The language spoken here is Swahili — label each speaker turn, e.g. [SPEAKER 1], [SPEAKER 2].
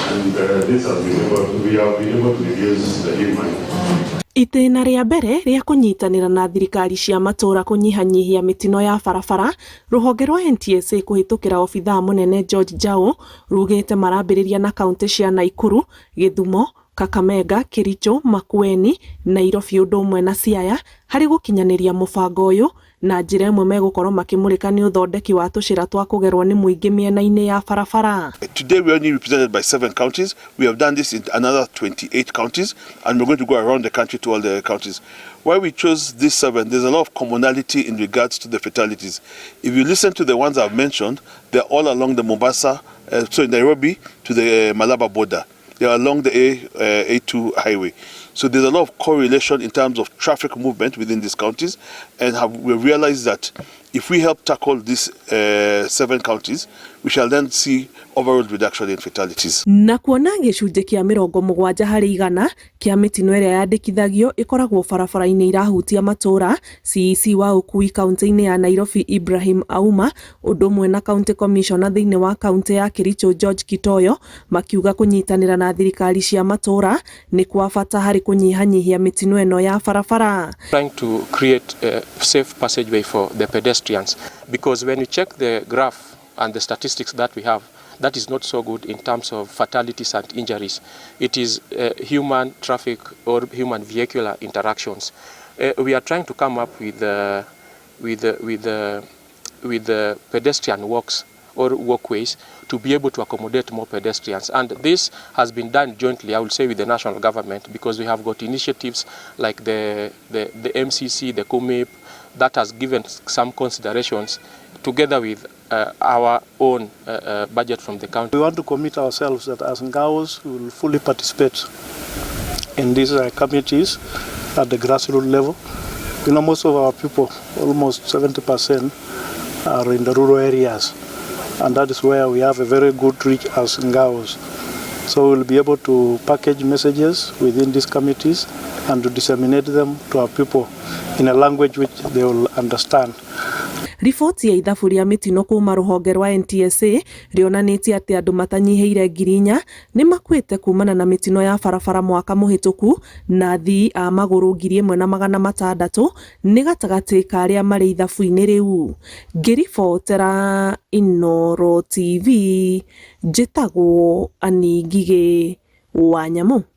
[SPEAKER 1] and we have been able to reduce the human.
[SPEAKER 2] Itĩna rĩa mbere rĩa kũnyitanĩra na thirikari cia matũra kũnyihanyihia mĩtino ya barabara, rũhonge rwa NTSA kũhĩtũkĩra obithaa mũnene George Njau rugĩte marambĩrĩria na kauntĩ cia Naikuru, Gĩthumo, Kakamega, Kericho, Makueni, Nairobi ũndũ ũmwe na Siaya harĩ gũkinyanĩria mũbango ũyũ na njĩra ĩmwe megũkorwo makĩmũrĩka nĩ ũthondeki wa tũcĩra twa kũgerwo nĩ mũingĩ mĩena-inĩ ya barabara.
[SPEAKER 3] Today we are only represented by 7 counties. We have done this in another 28 counties, and we're going to go around the country to all the counties. Why we chose these 7, there's a lot of commonality in regards to the fatalities. If you listen to the ones I've mentioned, they're all along the Nairobi to the Malaba border. They are along the A2 highway. So there's a lot of correlation in terms of traffic movement within these counties, and we realized that if we help tackle these 7 counties, we shall then see overall reduction in fatalities.
[SPEAKER 2] Na kuona gĩcunjĩ kĩa 70 harĩ 100 kĩa mĩtino ĩrĩa yandĩkithagio ĩkoragwo barabara-inĩ irahutia matũra, CEC wa ũkui kauntĩ-inĩ ya Nairobi Ibrahim Auma, ũndũ ũmwe na county commissioner thĩinĩ wa kauntĩ ya Kericho George Kitoyo, makiuga kũnyitanĩra na thirikari cia matũra nĩ kwa bata harĩ kũnyihanyihia mĩtino ĩno ya barabara.
[SPEAKER 4] Trying to create a safe passageway for the pedestrians, because when you check the graph and the statistics that we have, that is not so good in terms of fatalities and injuries. It is human traffic or human vehicular interactions. We are trying to come up with the pedestrian walks or walkways to be able to accommodate more pedestrians, and this has been done jointly, I will say, with the national government, because we have got initiatives like the MCC, the COMIP, that has given some considerations together with our own budget from the county.
[SPEAKER 5] We want to commit ourselves that as Ngaos we will fully participate in these committees at the grassroots level. You know, most of our people, almost 70%, are in the rural areas, and that is where we have a very good reach as Ngaos. So we'll be able to package messages within these committees and to disseminate them to our people in a language which they will understand.
[SPEAKER 2] Riboti ya ithabu rĩa mĩtino kuma rũhonge rwa NTSA rĩonanĩtie atĩ andũ matanyihĩire 4,000 nĩ makuĩte kumana na mĩtino ya barabara mwaka mũhĩtũku, na athii a magũrũ 1,600 nĩ gatagatĩ ka arĩa marĩ ithabu-inĩ rĩu. Ngĩribotera Inooro TV, njĩtagwo Anĩ Ngigĩ wa Nyamũ.